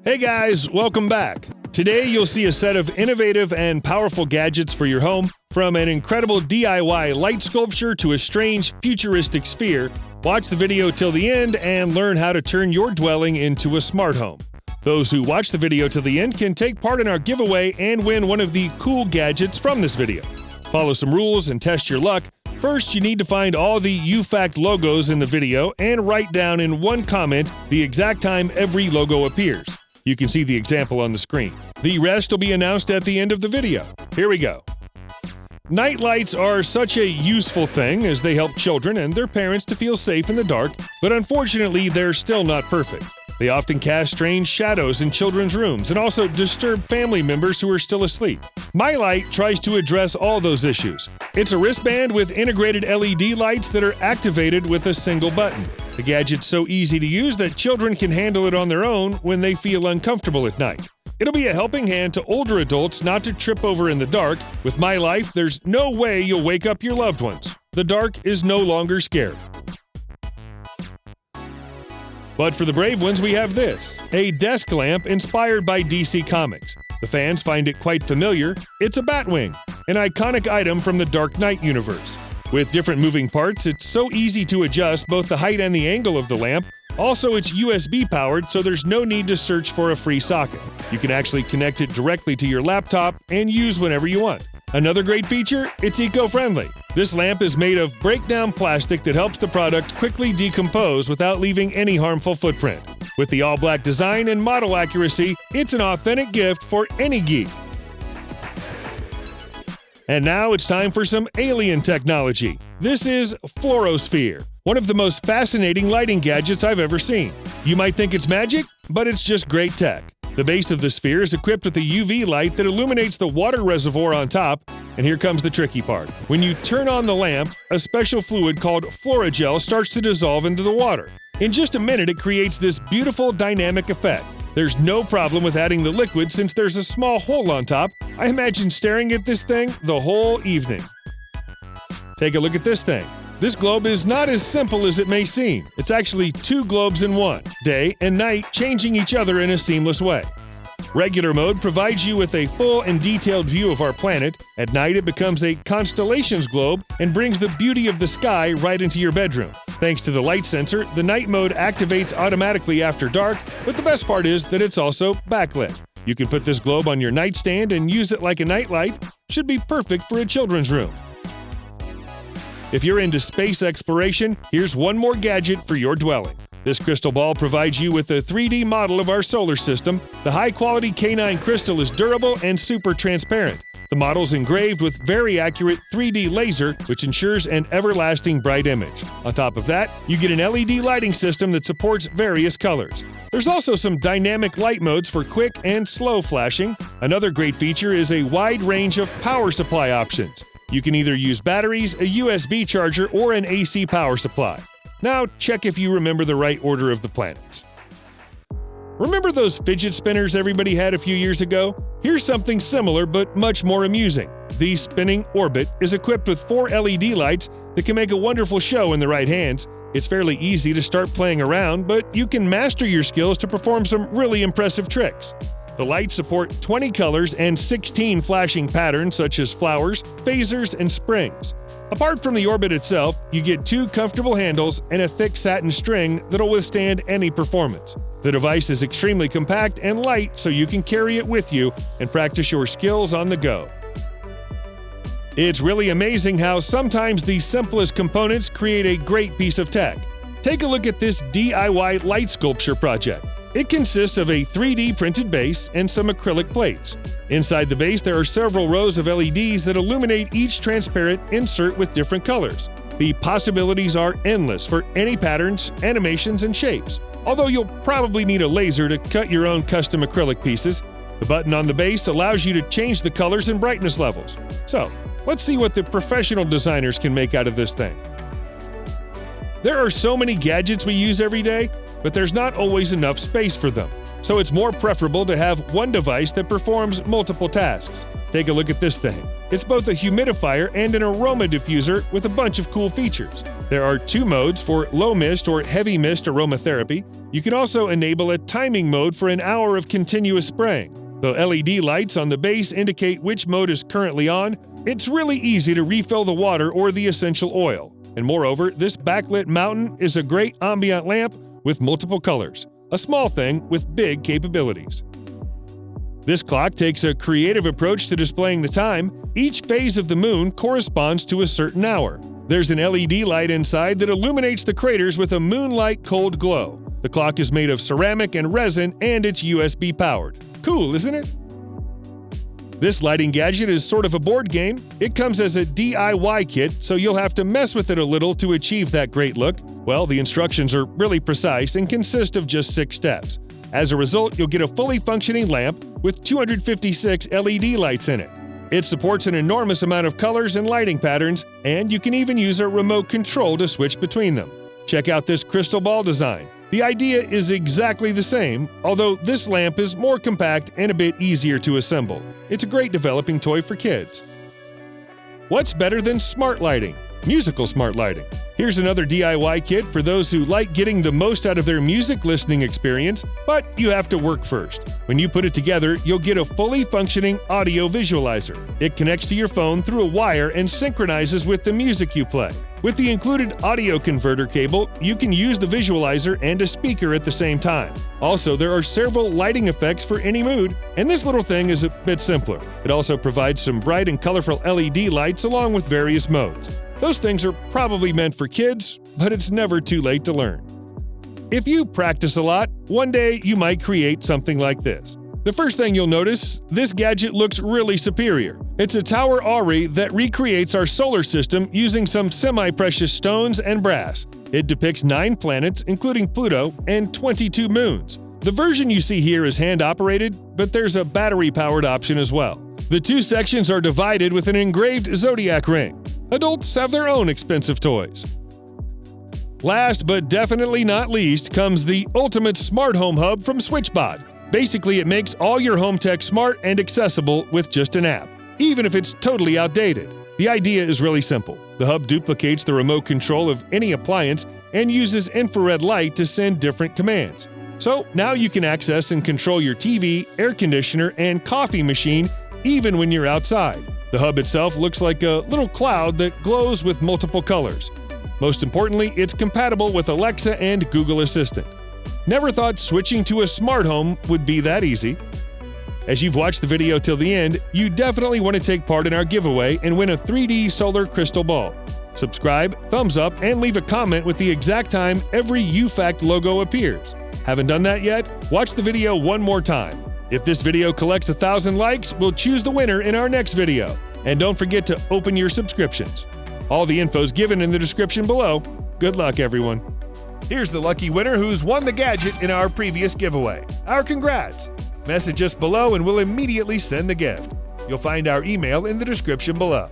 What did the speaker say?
Hey guys, welcome back. Today you'll see a set of innovative and powerful gadgets for your home, from an incredible DIY light sculpture to a strange futuristic sphere. Watch the video till the end and learn how to turn your dwelling into a smart home. Those who watch the video till the end can take part in our giveaway and win one of the cool gadgets from this video. Follow some rules and test your luck. First, you need to find all the YouFact logos in the video and write down in one comment the exact time every logo appears. You can see the example on the screen. The rest will be announced at the end of the video. Here we go. Night lights are such a useful thing as they help children and their parents to feel safe in the dark, but unfortunately they're still not perfect. They often cast strange shadows in children's rooms and also disturb family members who are still asleep. MyLite tries to address all those issues. It's a wristband with integrated LED lights that are activated with a single button. The gadget's so easy to use that children can handle it on their own when they feel uncomfortable at night. It'll be a helping hand to older adults not to trip over in the dark. With MyLite, there's no way you'll wake up your loved ones. The dark is no longer scary. But for the brave ones, we have this, a desk lamp inspired by DC Comics. The fans find it quite familiar. It's a Batwing, an iconic item from the Dark Knight universe. With different moving parts, it's so easy to adjust both the height and the angle of the lamp. Also, it's USB powered, so there's no need to search for a free socket. You can actually connect it directly to your laptop and use whenever you want. Another great feature, it's eco-friendly. This lamp is made of breakdown plastic that helps the product quickly decompose without leaving any harmful footprint. With the all-black design and model accuracy, it's an authentic gift for any geek. And now it's time for some alien technology. This is FluoroSphere, one of the most fascinating lighting gadgets I've ever seen. You might think it's magic, but it's just great tech. The base of the sphere is equipped with a UV light that illuminates the water reservoir on top, and here comes the tricky part. When you turn on the lamp, a special fluid called Fluorogel starts to dissolve into the water. In just a minute, it creates this beautiful dynamic effect. There's no problem with adding the liquid since there's a small hole on top. I imagine staring at this thing the whole evening. Take a look at this thing. This globe is not as simple as it may seem. It's actually two globes in one, day and night, changing each other in a seamless way. Regular mode provides you with a full and detailed view of our planet. At night, it becomes a constellations globe and brings the beauty of the sky right into your bedroom. Thanks to the light sensor, the night mode activates automatically after dark, but the best part is that it's also backlit. You can put this globe on your nightstand and use it like a nightlight. Should be perfect for a children's room. If you're into space exploration, here's one more gadget for your dwelling. This crystal ball provides you with a 3D model of our solar system. The high-quality K9 crystal is durable and super transparent. The model's engraved with very accurate 3D laser, which ensures an everlasting bright image. On top of that, you get an LED lighting system that supports various colors. There's also some dynamic light modes for quick and slow flashing. Another great feature is a wide range of power supply options. You can either use batteries, a USB charger, or an AC power supply. Now, check if you remember the right order of the planets. Remember those fidget spinners everybody had a few years ago? Here's something similar but much more amusing. The spinning Orbit is equipped with 4 LED lights that can make a wonderful show in the right hands. It's fairly easy to start playing around, but you can master your skills to perform some really impressive tricks. The lights support 20 colors and 16 flashing patterns such as flowers, phasers, and springs. Apart from the Orbit itself, you get 2 comfortable handles and a thick satin string that'll withstand any performance. The device is extremely compact and light, so you can carry it with you and practice your skills on the go. It's really amazing how sometimes the simplest components create a great piece of tech. Take a look at this DIY light sculpture project. It consists of a 3D printed base and some acrylic plates. Inside the base, there are several rows of LEDs that illuminate each transparent insert with different colors. The possibilities are endless for any patterns, animations, and shapes. Although you'll probably need a laser to cut your own custom acrylic pieces, the button on the base allows you to change the colors and brightness levels. So, let's see what the professional designers can make out of this thing. There are so many gadgets we use every day, but there's not always enough space for them. So it's more preferable to have one device that performs multiple tasks. Take a look at this thing. It's both a humidifier and an aroma diffuser with a bunch of cool features. There are 2 modes for low mist or heavy mist aromatherapy. You can also enable a timing mode for an hour of continuous spraying. The LED lights on the base indicate which mode is currently on. It's really easy to refill the water or the essential oil. And moreover, this backlit mountain is a great ambient lamp with multiple colors, a small thing with big capabilities. This clock takes a creative approach to displaying the time. Each phase of the moon corresponds to a certain hour. There's an LED light inside that illuminates the craters with a moonlight cold glow. The clock is made of ceramic and resin, and it's USB powered. Cool, isn't it? This lighting gadget is sort of a board game. It comes as a DIY kit, so you'll have to mess with it a little to achieve that great look. Well, the instructions are really precise and consist of just 6 steps. As a result, you'll get a fully functioning lamp with 256 LED lights in it. It supports an enormous amount of colors and lighting patterns, and you can even use a remote control to switch between them. Check out this crystal ball design. The idea is exactly the same, although this lamp is more compact and a bit easier to assemble. It's a great developing toy for kids. What's better than smart lighting? Musical smart lighting. Here's another DIY kit for those who like getting the most out of their music listening experience, but you have to work first. When you put it together, you'll get a fully functioning audio visualizer. It connects to your phone through a wire and synchronizes with the music you play. With the included audio converter cable, you can use the visualizer and a speaker at the same time. Also, there are several lighting effects for any mood, and this little thing is a bit simpler. It also provides some bright and colorful LED lights along with various modes. Those things are probably meant for kids, but it's never too late to learn. If you practice a lot, one day you might create something like this. The first thing you'll notice, this gadget looks really superior. It's a tower Orrery that recreates our solar system using some semi-precious stones and brass. It depicts 9 planets, including Pluto, and 22 moons. The version you see here is hand-operated, but there's a battery-powered option as well. The 2 sections are divided with an engraved zodiac ring. Adults have their own expensive toys. Last but definitely not least comes the ultimate smart home hub from SwitchBot. Basically, it makes all your home tech smart and accessible with just an app, even if it's totally outdated. The idea is really simple. The hub duplicates the remote control of any appliance and uses infrared light to send different commands. So now you can access and control your TV, air conditioner, and coffee machine even when you're outside. The hub itself looks like a little cloud that glows with multiple colors. Most importantly, it's compatible with Alexa and Google Assistant. Never thought switching to a smart home would be that easy. As you've watched the video till the end, you definitely want to take part in our giveaway and win a 3D solar crystal ball. Subscribe, thumbs up, and leave a comment with the exact time every YouFact logo appears. Haven't done that yet? Watch the video one more time. If this video collects 1,000 likes, we'll choose the winner in our next video. And don't forget to open your subscriptions. All the info's given in the description below. Good luck, everyone. Here's the lucky winner who's won the gadget in our previous giveaway. Our congrats! Message us below and we'll immediately send the gift. You'll find our email in the description below.